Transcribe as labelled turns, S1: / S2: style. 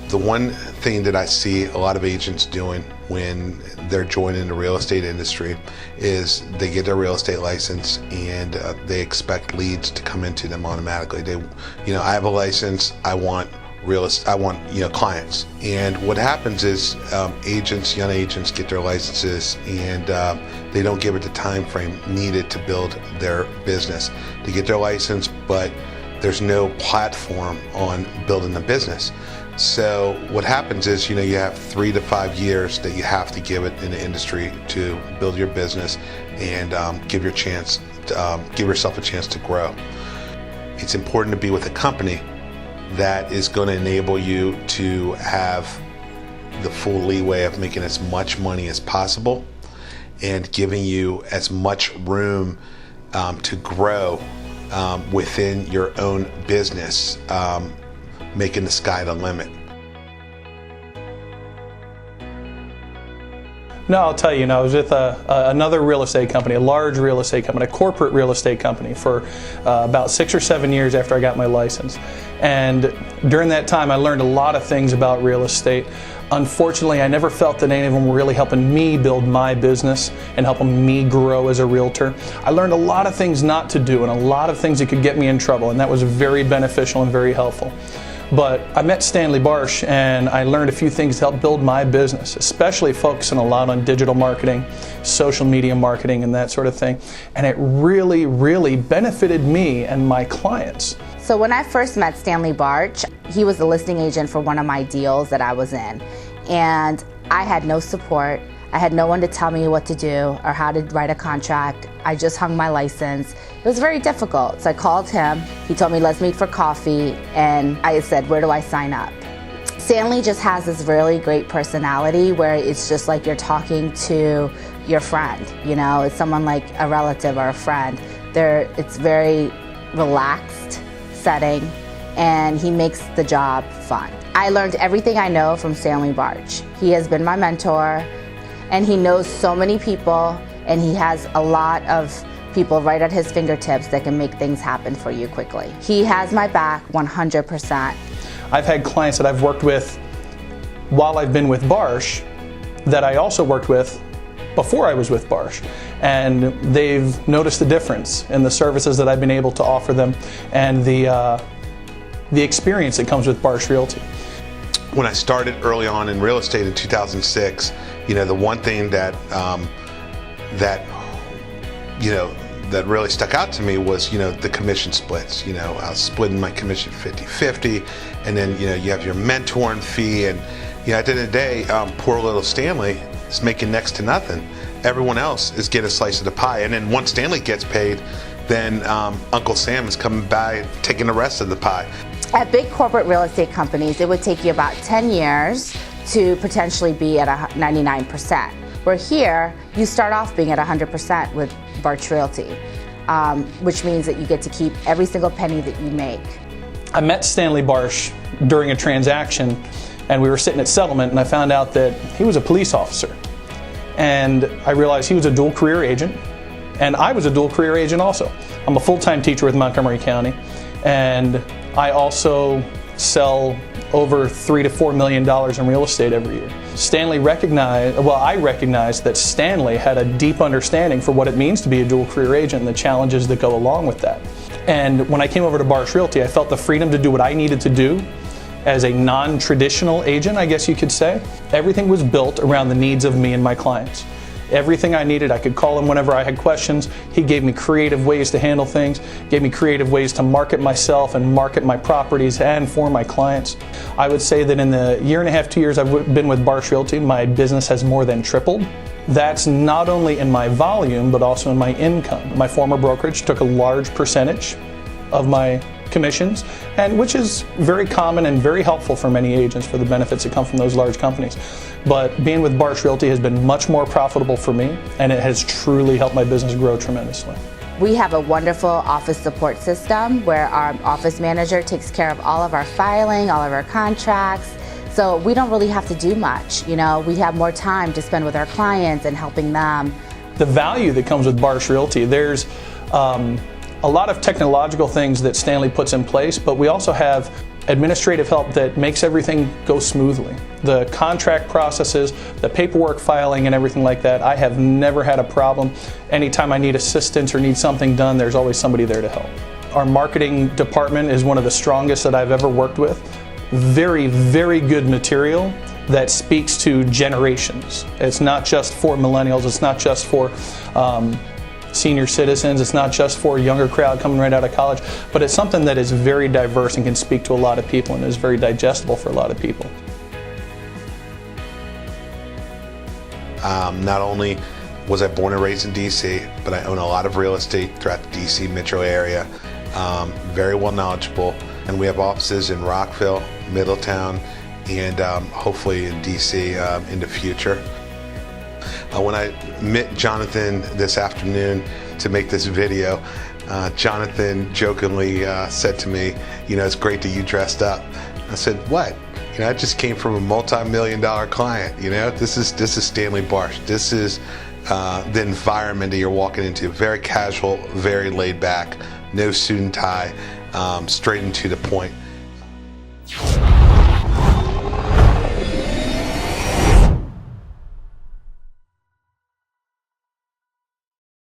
S1: The one thing that I see a lot of agents doing when they're joining the real estate industry is they get their real estate license and they expect leads to come into them automatically. I have a license, I want clients. And what happens is young agents get their licenses and they don't give it the time frame needed to build their business. They get their license, but there's no platform on building the business. So what happens is, you have 3 to 5 years that you have to give it in the industry to build your business and give yourself a chance to grow. It's important to be with a company that is going to enable you to have the full leeway of making as much money as possible and giving you as much room to grow within your own business, making the sky the limit.
S2: No, I'll tell you, I was with another real estate company, a large real estate company, a corporate real estate company for about 6 or 7 years after I got my license. And during that time, I learned a lot of things about real estate. Unfortunately, I never felt that any of them were really helping me build my business and helping me grow as a realtor. I learned a lot of things not to do and a lot of things that could get me in trouble, and that was very beneficial and very helpful. But I met Stanley Barsch and I learned a few things to help build my business, especially focusing a lot on digital marketing, social media marketing, and that sort of thing. And it really, really benefited me and my clients.
S3: So when I first met Stanley Barsch, he was the listing agent for one of my deals that I was in. And I had no support. I had no one to tell me what to do or how to write a contract. I just hung my license. It was very difficult. So I called him. He told me, let's meet for coffee. And I said, where do I sign up? Stanley just has this really great personality where it's just like you're talking to your friend. It's someone like a relative or a friend. It's very relaxed setting, and he makes the job fun. I learned everything I know from Stanley Barsch. He has been my mentor, and he knows so many people, and he has a lot of people right at his fingertips that can make things happen for you quickly. He has my back 100%.
S2: I've had clients that I've worked with while I've been with Barsch that I also worked with before I was with Barsch, and they've noticed the difference in the services that I've been able to offer them and the experience that comes with Barsch Realty.
S1: When I started early on in real estate in 2006, the one thing that really stuck out to me was, the commission splits. I was splitting my commission 50-50, and then, you have your mentoring fee, and, at the end of the day, poor little Stanley is making next to nothing. Everyone else is getting a slice of the pie, and then once Stanley gets paid, then Uncle Sam is coming by taking the rest of the pie.
S3: At big corporate real estate companies, it would take you about 10 years to potentially be at 99%. Where here, you start off being at 100% with Barsch Realty, which means that you get to keep every single penny that you make.
S2: I met Stanley Barsch during a transaction, and we were sitting at settlement, and I found out that he was a police officer. And I realized he was a dual career agent, and I was a dual career agent also. I'm a full-time teacher with Montgomery County, and I also sell over $3 to $4 million in real estate every year. I recognized that Stanley had a deep understanding for what it means to be a dual career agent and the challenges that go along with that. And when I came over to Barsch Realty, I felt the freedom to do what I needed to do as a non-traditional agent, I guess you could say. Everything was built around the needs of me and my clients. Everything I needed, I could call him whenever I had questions. He gave me creative ways to handle things, gave me creative ways to market myself and market my properties and for my clients. I would say that in the year and a half, 2 years I've been with Barsch Realty, my business has more than tripled. That's not only in my volume, but also in my income. My former brokerage took a large percentage of my commissions, and which is very common and very helpful for many agents for the benefits that come from those large companies. But being with Barsch Realty has been much more profitable for me, and it has truly helped my business grow tremendously.
S3: We have a wonderful office support system where our office manager takes care of all of our filing, all of our contracts. So we don't really have to do much. We have more time to spend with our clients and helping them.
S2: The value that comes with Barsch Realty, there's a lot of technological things that Stanley puts in place, but we also have administrative help that makes everything go smoothly. The contract processes, the paperwork filing and everything like that, I have never had a problem. Anytime I need assistance or need something done, there's always somebody there to help. Our marketing department is one of the strongest that I've ever worked with. Very, very good material that speaks to generations. It's not just for millennials, it's not just for senior citizens, it's not just for a younger crowd coming right out of college, but it's something that is very diverse and can speak to a lot of people and is very digestible for a lot of people.
S1: Not only was I born and raised in DC, but I own a lot of real estate throughout the DC metro area. Very well knowledgeable, and we have offices in Rockville, Middletown, and hopefully in DC in the future. When I met Jonathan this afternoon to make this video, Jonathan jokingly said to me, you know, it's great that you dressed up. I said, what? You know, I just came from a multi-million-dollar client. You know, this is Stanley Barsch. This is the environment that you're walking into. Very casual, very laid back, no suit and tie, straight and to the point.